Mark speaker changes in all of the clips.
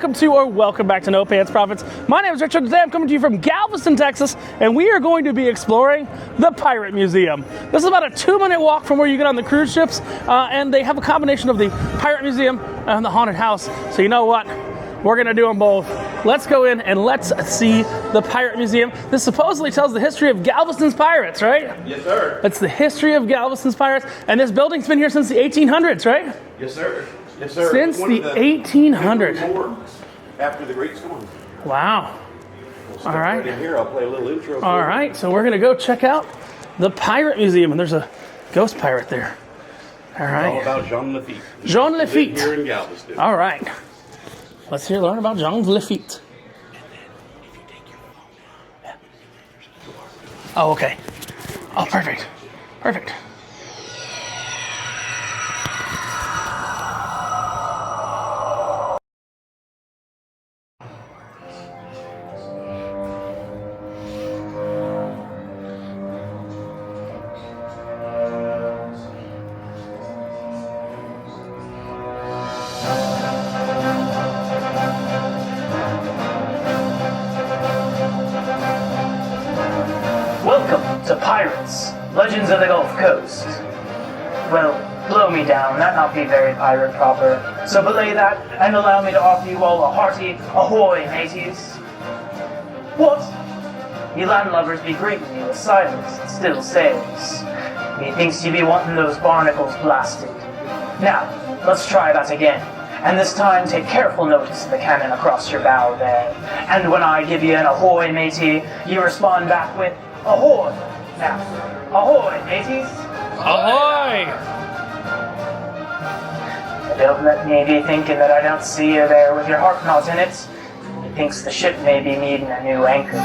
Speaker 1: welcome to or welcome back to No Pants Profits. My name is Richard. Today I'm coming to you from Galveston, Texas, and we are going to be exploring the Pirate Museum. This is about a 2-minute walk from where you get on the cruise ships, and they have a combination of the Pirate Museum and the Haunted House. So you know what? We're going to do them both. Let's go in and let's see the Pirate Museum. This supposedly tells the history of Galveston's pirates, right?
Speaker 2: Yes, sir.
Speaker 1: It's the history of Galveston's pirates, and this building's been here since the 1800s, right?
Speaker 2: Yes, sir. Yes, sir.
Speaker 1: Since the 1800s.
Speaker 2: After the Great Storm.
Speaker 1: Wow.
Speaker 2: All right. Right in here, I'll play a little intro.
Speaker 1: All right, so we're going to go check out the Pirate Museum, and there's a ghost pirate there. All right.
Speaker 2: All about Jean Lafitte.
Speaker 1: Jean Lafitte.
Speaker 2: Here in Galveston.
Speaker 1: All right. Let's learn about Jean Lafitte. Oh, okay. Oh, perfect. Perfect.
Speaker 3: Welcome to Pirates, Legends of the Gulf Coast. Well, blow me down, that not be very pirate proper. So belay that, and allow me to offer you all a hearty ahoy, mateys. What? Ye landlubbers be greeting you with silence and still sails. Methinks ye be wanting those barnacles blasted. Now, let's try that again. And this time take careful notice of the cannon across your bow there. And when I give you an ahoy, matey, you respond back with ahoy! Now, ahoy, mateys!
Speaker 1: Ahoy!
Speaker 3: Don't let me be thinking that I don't see you there with your heart not in it. Methinks the ship may be needing a new anchor.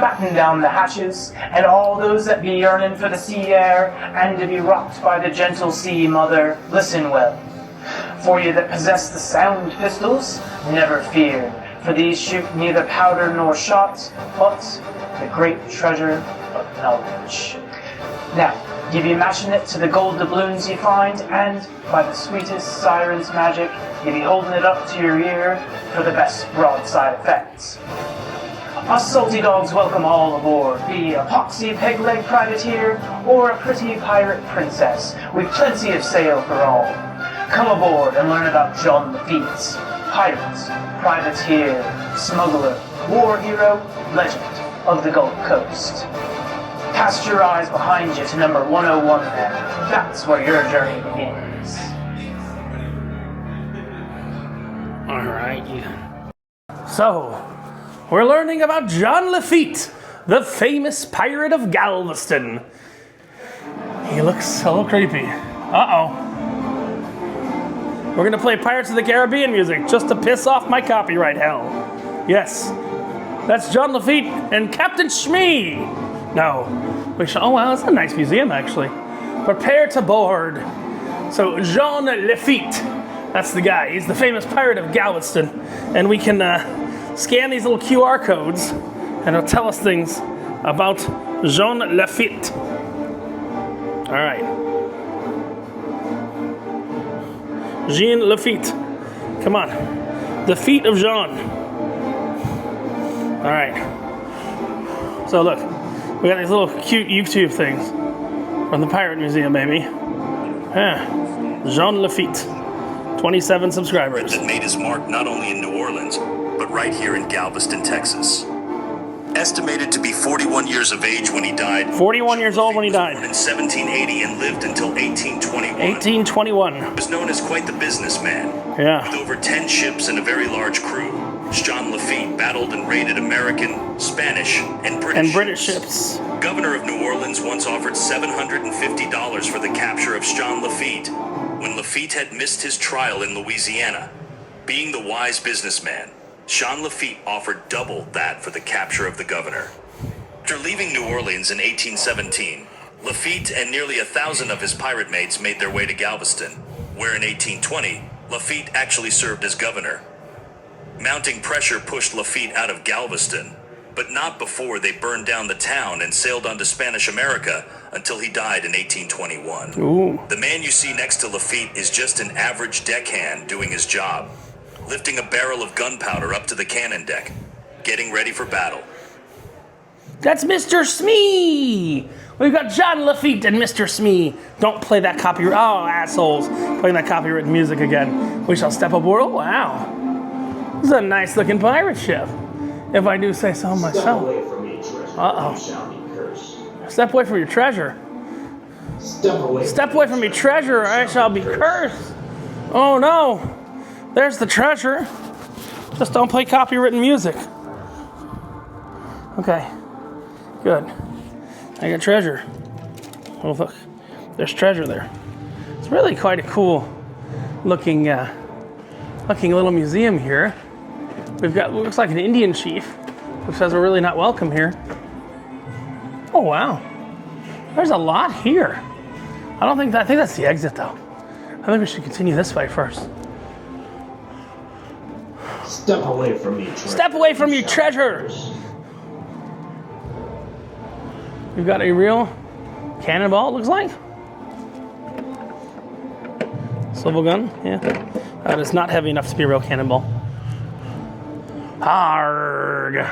Speaker 3: Batten down the hatches, and all those that be yearning for the sea air, and to be rocked by the gentle sea mother, listen well. For you that possess the sound pistols, never fear, for these shoot neither powder nor shot, but the great treasure of knowledge. Now, you be matching it to the gold doubloons you find, and by the sweetest siren's magic, you be holding it up to your ear for the best broadside effects. Us salty dogs welcome all aboard, be a poxy peg-leg privateer, or a pretty pirate princess, with plenty of sail for all. Come aboard and learn about Jean Lafitte, pirate, privateer, smuggler, war hero, legend of the Gulf Coast. Cast your eyes behind you to number 101 there. That's where your journey begins.
Speaker 1: All right. So, we're learning about Jean Lafitte, the famous pirate of Galveston. He looks a little creepy. Uh-oh. We're going to play Pirates of the Caribbean music just to piss off my copyright hell. Yes, that's Jean Lafitte and Captain Shmee. No. Oh, wow, that's a nice museum, actually. Prepare to board. So, Jean Lafitte, that's the guy. He's the famous pirate of Galveston. And we can scan these little QR codes, and it'll tell us things about Jean Lafitte. All right. Jean Lafitte. Come on. The feet of Jean. All right. So look, we got these little cute YouTube things from the Pirate Museum, baby. Yeah. Jean Lafitte. 27 subscribers.
Speaker 4: That made his mark not only in New Orleans, but right here in Galveston, Texas. Estimated to be 41 years of age when he died.
Speaker 1: 41 years old when he died.
Speaker 4: Born in 1780 and lived until 1821.
Speaker 1: 1821.
Speaker 4: He was known as quite the businessman.
Speaker 1: Yeah.
Speaker 4: With over 10 ships and a very large crew, Jean Lafitte battled and raided American, Spanish, and British ships. Governor of New Orleans once offered $750 for the capture of Jean Lafitte when Lafitte had missed his trial in Louisiana. Being the wise businessman, Jean Lafitte offered double that for the capture of the governor. After leaving New Orleans in 1817, Lafitte and nearly 1,000 of his pirate mates made their way to Galveston, where in 1820, Lafitte actually served as governor. Mounting pressure pushed Lafitte out of Galveston, but not before they burned down the town and sailed on to Spanish America until he died in 1821.
Speaker 1: Ooh.
Speaker 4: The man you see next to Lafitte is just an average deckhand doing his job, lifting a barrel of gunpowder up to the cannon deck, getting ready for battle.
Speaker 1: That's Mr. Smee! We've got John Lafitte and Mr. Smee. Don't play that copyright. Oh, assholes. Playing that copyrighted music again. We shall step aboard. Oh, wow. This is a nice looking pirate ship, if I do say so myself. Uh-oh. Step away from your treasure. Step away from your treasure, or I shall be cursed. Oh, no. There's the treasure. Just don't play copywritten music. Okay. Good. I got treasure. Oh, look. There's treasure there. It's really quite a cool looking little museum here. We've got, looks like an Indian chief who says we're really not welcome here. Oh, wow. There's a lot here. I think that's the exit, though. I think we should continue this way first.
Speaker 5: Step away from me, treasure.
Speaker 1: Step away from your treasure! We've got a real cannonball, it looks like. Swivel gun, yeah. That is not heavy enough to be a real cannonball. Arrgh.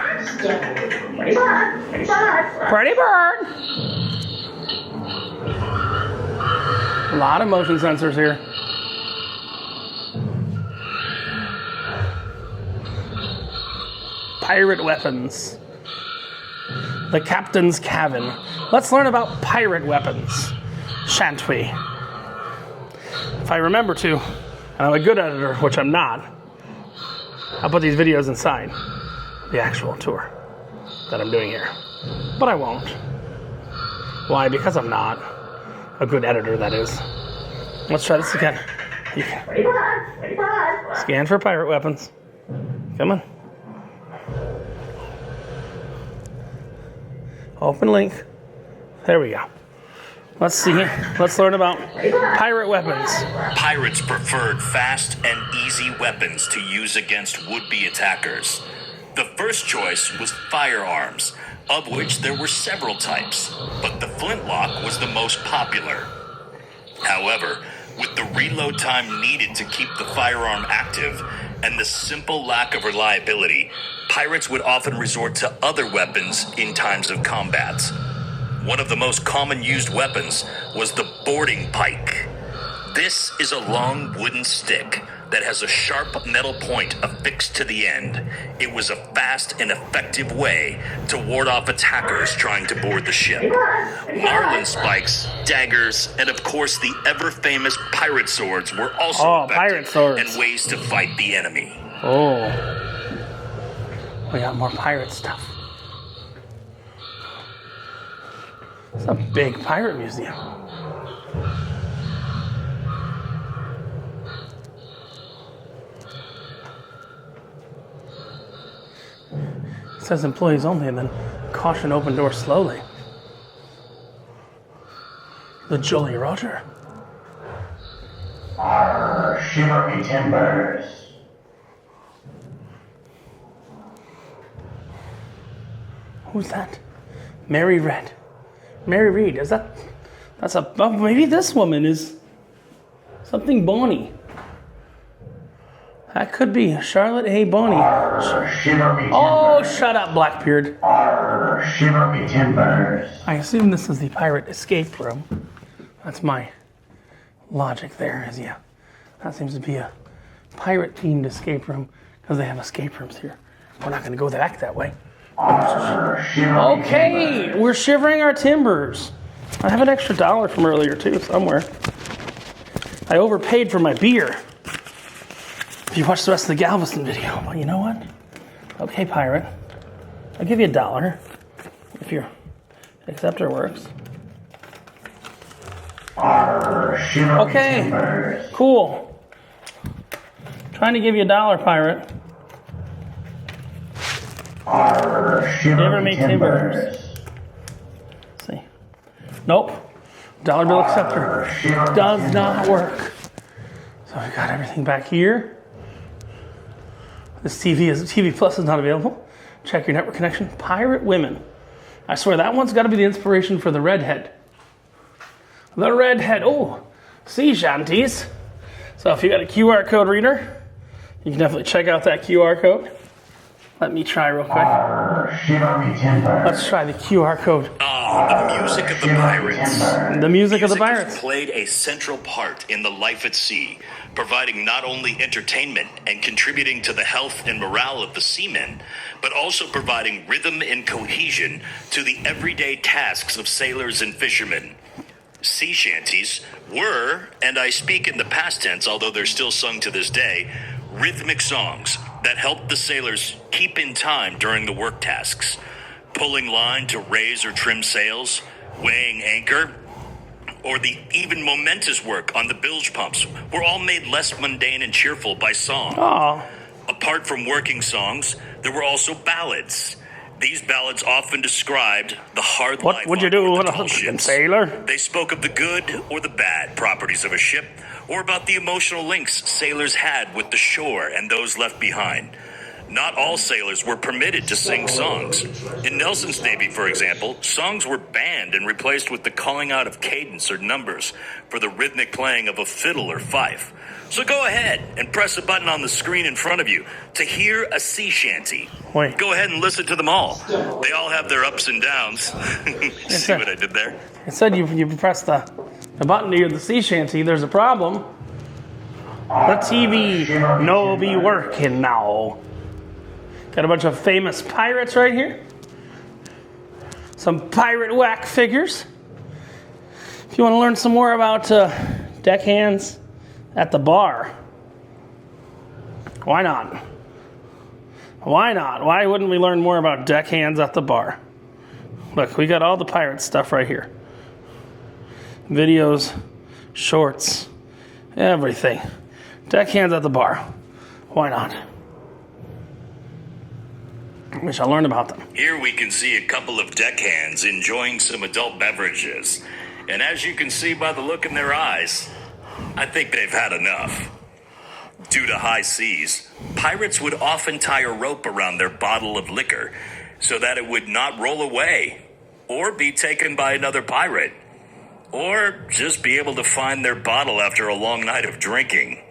Speaker 5: Pretty bird. Pretty bird.
Speaker 1: Pretty bird! A lot of motion sensors here. Pirate weapons. The captain's cabin. Let's learn about pirate weapons, shan't we? If I remember to, and I'm a good editor, which I'm not, I'll put these videos inside the actual tour that I'm doing here. But I won't. Why? Because I'm not a good editor, that is. Let's try this again. You can scan for pirate weapons. Come on. Open link. There we go. Let's see. Let's learn about pirate weapons.
Speaker 4: Pirates preferred fast and easy weapons to use against would-be attackers. The first choice was firearms, of which there were several types, but the flintlock was the most popular. However, with the reload time needed to keep the firearm active and the simple lack of reliability, pirates would often resort to other weapons in times of combat. One of the most common used weapons was the boarding pike. This is a long wooden stick that has a sharp metal point affixed to the end. It was a fast and effective way to ward off attackers trying to board the ship. Marlin spikes, daggers, and of course the ever-famous pirate swords were also
Speaker 1: pirate swords.
Speaker 4: and ways to fight the enemy.
Speaker 1: Oh. We got more pirate stuff. It's a big pirate museum. It says employees only and then caution open door slowly. The Jolly Roger.
Speaker 5: Arr, shiver me timbers.
Speaker 1: Who's that? Mary Reed. Mary Reed, is that? That's a. Oh, maybe this woman is something Bonnie. That could be Charlotte A. Bonnie.
Speaker 5: Arr, shiver me timbers.
Speaker 1: Oh, shut up, Blackbeard.
Speaker 5: Arr, shiver me timbers.
Speaker 1: I assume this is the pirate escape room. That's my logic there, is yeah. That seems to be a pirate-themed escape room because they have escape rooms here. We're not going to go back that way.
Speaker 5: Arr, shiver me
Speaker 1: Okay,
Speaker 5: timbers.
Speaker 1: we're shivering our timbers. I have an extra $1 from earlier too, somewhere. I overpaid for my beer. If you watch the rest of the Galveston video, well, you know what? Okay, pirate, I'll give you $1 if your acceptor works.
Speaker 5: Arr, shiver
Speaker 1: Okay,
Speaker 5: me timbers.
Speaker 1: cool. Trying to give you $1, pirate.
Speaker 5: Arr, shiver
Speaker 1: Shiver
Speaker 5: me
Speaker 1: me
Speaker 5: timbers.
Speaker 1: timbers. Let's see. Nope. Dollar bill acceptor does not work. So we got everything back here. This TV Plus is not available. Check your network connection. Pirate women. I swear that one's got to be the inspiration for the redhead. The redhead. Oh, sea shanties. So if you got a QR code reader, you can definitely check out that QR code. Let me try real quick.
Speaker 5: Shiver me timbers.
Speaker 1: Let's try the QR code.
Speaker 4: The music of the pirates.
Speaker 1: The music of the
Speaker 4: Music
Speaker 1: pirates.
Speaker 4: has played a central part in the life at sea, providing not only entertainment and contributing to the health and morale of the seamen, but also providing rhythm and cohesion to the everyday tasks of sailors and fishermen. Sea shanties were, and I speak in the past tense, although they're still sung to this day, rhythmic songs that helped the sailors keep in time during the work tasks. Pulling line to raise or trim sails, weighing anchor, or the even momentous work on the bilge pumps were all made less mundane and cheerful by song.
Speaker 1: Oh,
Speaker 4: Apart from working songs, there were also ballads. These ballads often described the hard life
Speaker 1: what would you
Speaker 4: on
Speaker 1: do
Speaker 4: board
Speaker 1: with
Speaker 4: the
Speaker 1: a
Speaker 4: tall
Speaker 1: fucking
Speaker 4: ships.
Speaker 1: sailor?
Speaker 4: They spoke of the good or the bad properties of a ship, or about the emotional links sailors had with the shore and those left behind. Not all sailors were permitted to sing songs. In Nelson's Navy, for example, songs were banned and replaced with the calling out of cadence or numbers for the rhythmic playing of a fiddle or fife. So go ahead and press a button on the screen in front of you to hear a sea shanty.
Speaker 1: Wait.
Speaker 4: Go ahead and listen to them all. They all have their ups and downs. See what I did there?
Speaker 1: It said you press the button to hear the sea shanty. There's a problem. The TV no be working now. Got a bunch of famous pirates right here. Some pirate whack figures. If you want to learn some more about deckhands at the bar, why not? Why not? Why wouldn't we learn more about deckhands at the bar? Look, we got all the pirate stuff right here. Videos, shorts, everything. Deckhands at the bar. Why not? We shall learn about them.
Speaker 4: Here we can see a couple of deckhands enjoying some adult beverages. And as you can see by the look in their eyes, I think they've had enough. Due to high seas, pirates would often tie a rope around their bottle of liquor so that it would not roll away or be taken by another pirate, or just be able to find their bottle after a long night of drinking.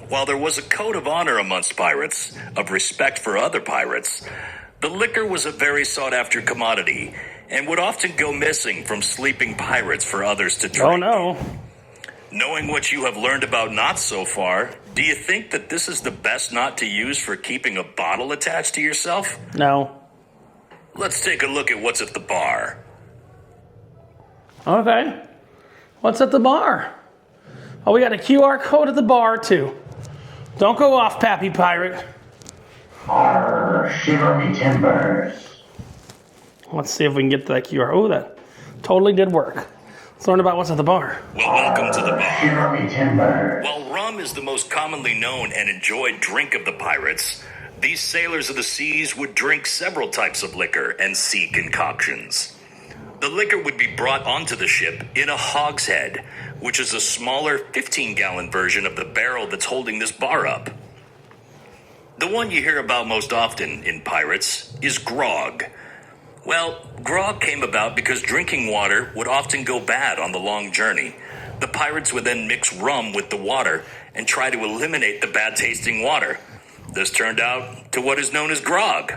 Speaker 4: While there was a code of honor amongst pirates, of respect for other pirates, the liquor was a very sought-after commodity and would often go missing from sleeping pirates for others to drink.
Speaker 1: Oh no.
Speaker 4: Knowing what you have learned about knots so far, do you think that this is the best knot to use for keeping a bottle attached to yourself?
Speaker 1: No.
Speaker 4: Let's take a look at what's at the bar.
Speaker 1: Okay. What's at the bar? Oh, we got a QR code at the bar too. Don't go off, Pappy Pirate.
Speaker 5: Shiver me timbers.
Speaker 1: Let's see if we can get to that QR. Oh, that totally did work. Let's learn about what's at the bar.
Speaker 4: Well, welcome to the bar.
Speaker 5: Shiver me timbers.
Speaker 4: While rum is the most commonly known and enjoyed drink of the pirates, these sailors of the seas would drink several types of liquor and sea concoctions. The liquor would be brought onto the ship in a hogshead, which is a smaller 15-gallon version of the barrel that's holding this bar up. The one you hear about most often in pirates is grog. Well, grog came about because drinking water would often go bad on the long journey. The pirates would then mix rum with the water and try to eliminate the bad-tasting water. This turned out to what is known as grog.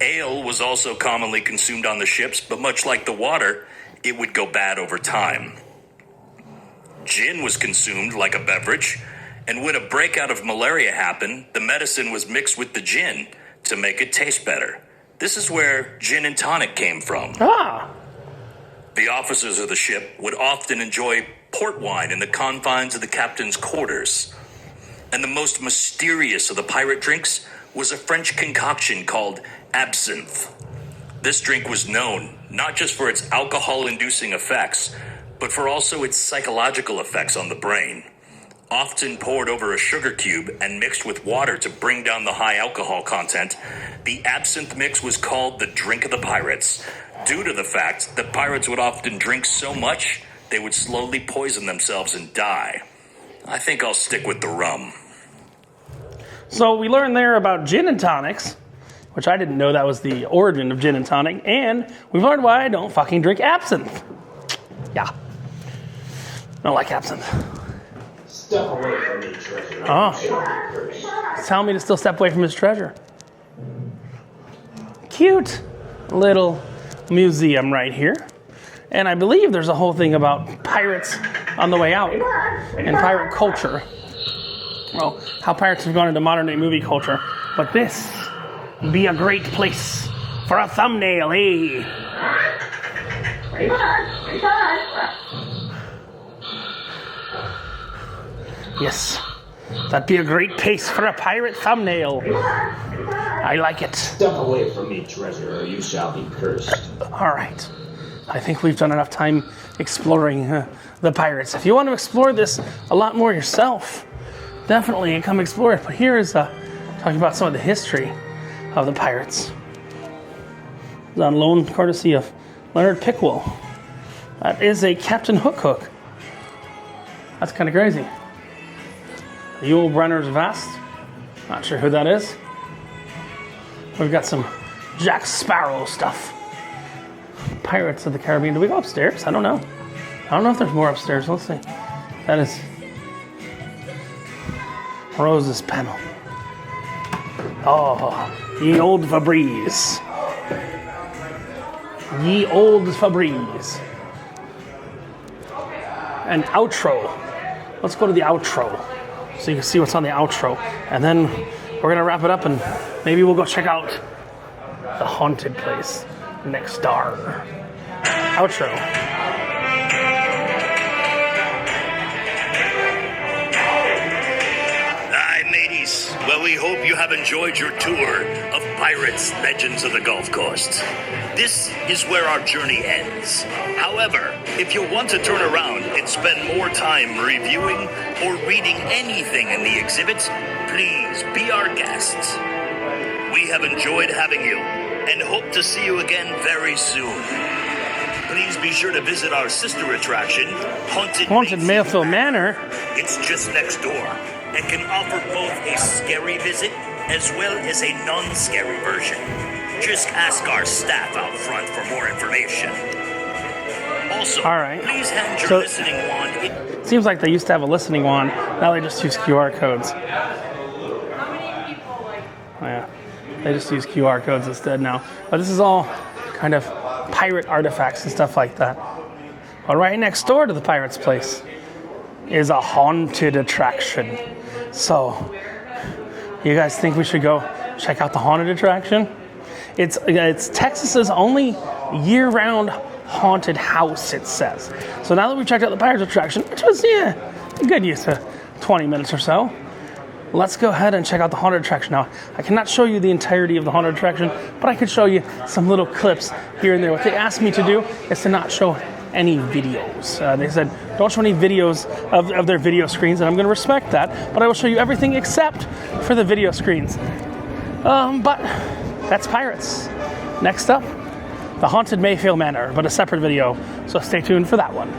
Speaker 4: Ale was also commonly consumed on the ships, but much like the water, it would go bad over time. Gin was consumed like a beverage, and when a breakout of malaria happened, the medicine was mixed with the gin to make it taste better. This is where gin and tonic came from.
Speaker 1: Ah.
Speaker 4: The officers of the ship would often enjoy port wine in the confines of the captain's quarters. And the most mysterious of the pirate drinks was a French concoction called absinthe. This drink was known not just for its alcohol-inducing effects, but for also its psychological effects on the brain. Often poured over a sugar cube and mixed with water to bring down the high alcohol content, the absinthe mix was called the drink of the pirates, due to the fact that pirates would often drink so much they would slowly poison themselves and die. I think I'll stick with the rum.
Speaker 1: So we learned there about gin and tonics. which I didn't know that was the origin of gin and tonic. And we've learned why I don't fucking drink absinthe. Yeah. I don't like absinthe.
Speaker 6: Step away from me, treasure.
Speaker 1: Oh. Tell me to still step away from his treasure. Cute little museum right here. And I believe there's a whole thing about pirates on the way out and pirate culture. Well, how pirates have gone into modern day movie culture. But this would be a great place for a thumbnail, eh? Yes, that'd be a great place for a pirate thumbnail. I like it.
Speaker 6: Step away from me, treasure, or you shall be cursed.
Speaker 1: All right. I think we've done enough time exploring the pirates. If you want to explore this a lot more yourself, definitely come explore it. But here is talking about some of the history of the pirates. It's on loan courtesy of Leonard Pickwell. That is a Captain Hook. That's kind of crazy. Yule Brenner's vest. Not sure who that is. We've got some Jack Sparrow stuff. Pirates of the Caribbean. Do we go upstairs? I don't know. I don't know if there's more upstairs. Let's see. That is Rose's panel. Oh, ye old Febreze. Ye old Febreze. And outro. Let's go to the outro so you can see what's on the outro. And then we're going to wrap it up and maybe we'll go check out the haunted place next door. Outro.
Speaker 4: Hi, mateys. Well, we hope you have enjoyed your tour of Pirates Legends of the Gulf Coast. This is where our journey ends. However, if you want to turn around and spend more time reviewing or reading anything in the exhibits, please be our guests. We have enjoyed having you and hope to see you again very soon. Please be sure to visit our sister attraction, Haunted
Speaker 1: Mayfield Manor.
Speaker 4: It's just next door and can offer both a scary visit as well as a non-scary version. Just ask our staff out front for more information. Also,
Speaker 1: all right.
Speaker 4: Please hand your listening wand.
Speaker 1: It seems like they used to have a listening wand. Now they just use QR codes. Yeah, they just use QR codes instead now. But this is all kind of pirate artifacts and stuff like that. But right next door to the pirate's place is a haunted attraction. So, you guys think we should go check out the haunted attraction? It's Texas's only year-round haunted house, it says. So now that we've checked out the pirate's attraction, which was, a good use of 20 minutes or so, let's go ahead and check out the haunted attraction. Now, I cannot show you the entirety of the haunted attraction, but I could show you some little clips here and there. What they asked me to do is to not show any videos. They said, don't show any videos of their video screens, and I'm going to respect that, but I will show you everything except for the video screens. But that's Pirates. Next up, the Haunted Mayfield Manor, but a separate video, so stay tuned for that one.